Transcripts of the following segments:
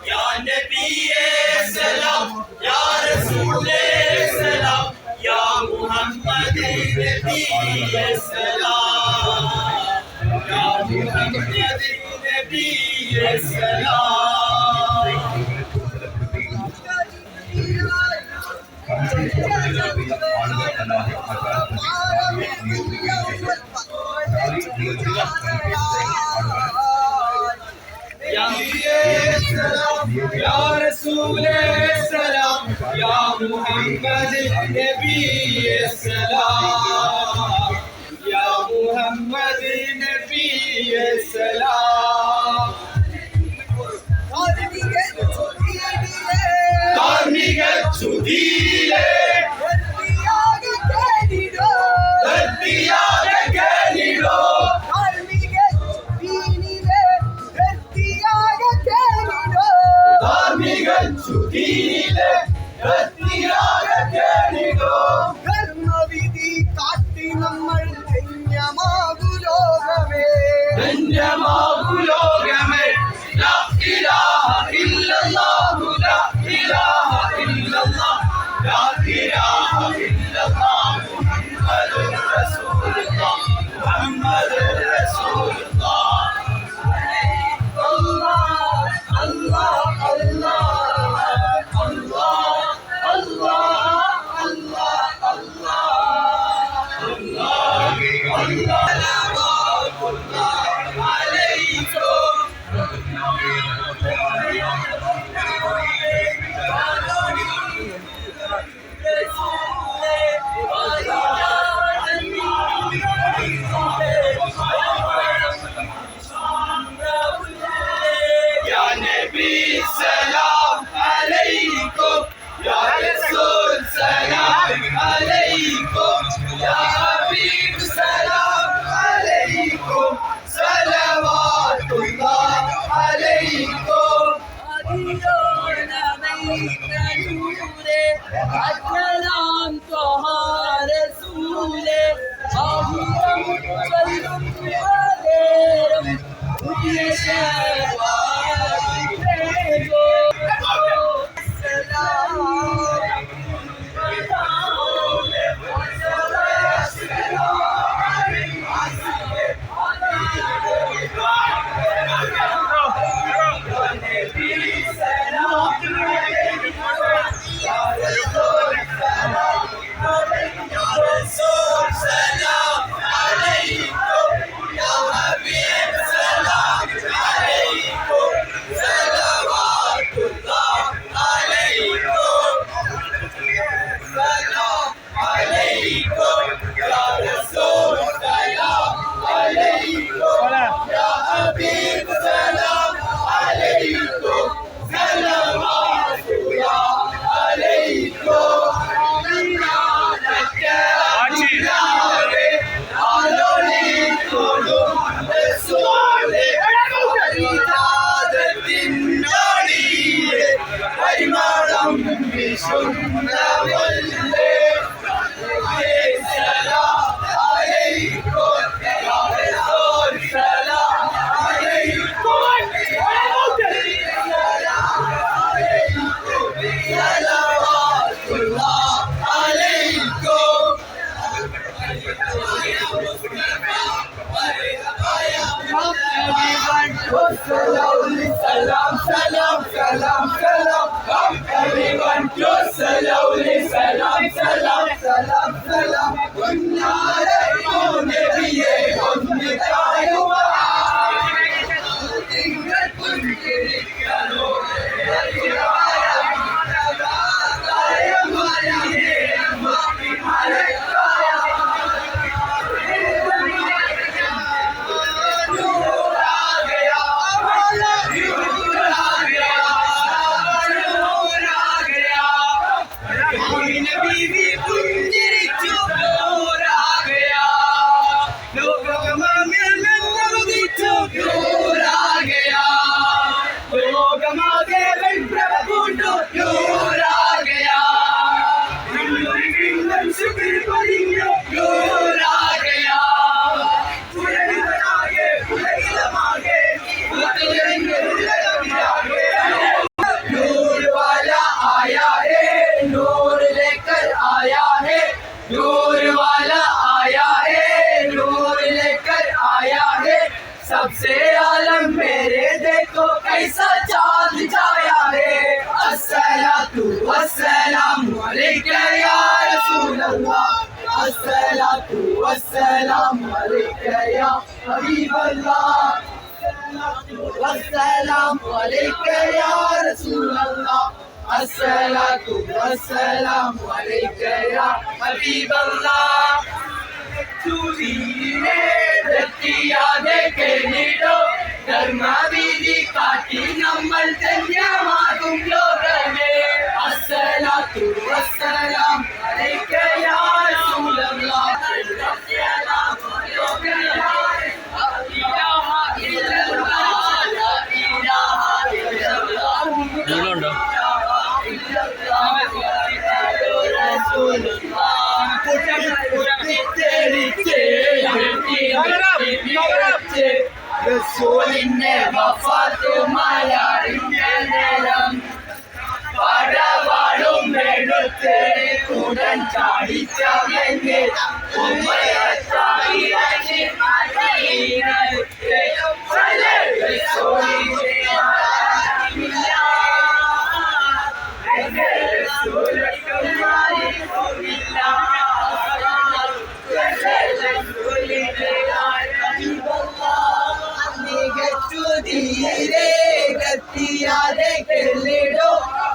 या नबीए सलाम या रसूले सलाम या मुहम्मद नबीए सलाम या मुहम्मद नबीए सलाम या रसूले सलाम या मुहम्मद नबीए सलाम या मुहम्मद नबीए सलाम धार्मिक छुदीले ധർമ്മവിധി കാട്ടി നമ്മൾ ധന്യമാകുലോകമേ ലാ ഇലാഹ ഇല്ലല്ലാഹു ലാ ഇലാഹ ഇല്ലല്ലാഹ് ലാ ഇലാഹ ഇല്ലല്ലാഹ് മുഹമ്മദുർ റസൂലുള്ളാഹ് മുഹമ്മദുർ റസൂലുള്ളാഹ് അല്ലാഹ് അല്ലാഹ് Salam, salam, salam, salam. Come everyone to salawli, salam, salam, salam, salam. Kunnare kone biye kone kayuwa. Ingat kunkiri kano. शुक्र करियो नूर आ गया पुरनी बनागे पुरनी लमागे उतरेंगे नूर वाला आया है नूर लेकर आया है नूर वाला आया है नूर लेकर आया है सबसे आलम मेरे देखो कैसा चाँद छाया है अस्सलातु वस्सलामु अलैका या रसूल अल्लाह अस्सलातु वस्सलामु अलैका या हबीब अल्लाह अस्सलातु अलैका या रसूल अल्लाह अस्सलातु वस्सलामु अलैका या हबीब अल्लाह കേട്ടോ ധർമ്മവീതി കാട്ടി നമ്മൾ ധന്യമാകും ലോകമേ അസ്സലാത്തു വസ്സലാം അലൈക യാ റസൂലല്ലാഹ് അസ്സലാമു അലൈക യാ ഇലാഹ ഇല്ലല്ലാഹ് ലാ ഇലാഹ ഇല്ലല്ലാഹ് ഇതിലുണ്ടോ റസൂലിന്റെ വഫാത്തുമായാറിന്റെ നേരം പടവാളും എടുത്ത് ഉടൻ ചാടിച്ചവന്റെ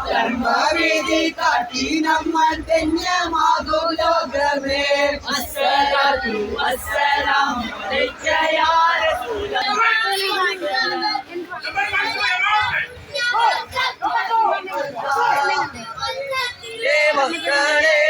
ധർമ്മവീതി കാട്ടി നമ്മൾ ധന്യമാകും ലോകമേ അസ്സലാത്തു വസ്സലാം അലൈക യാ റസൂലല്ലാഹ് മക്കളെ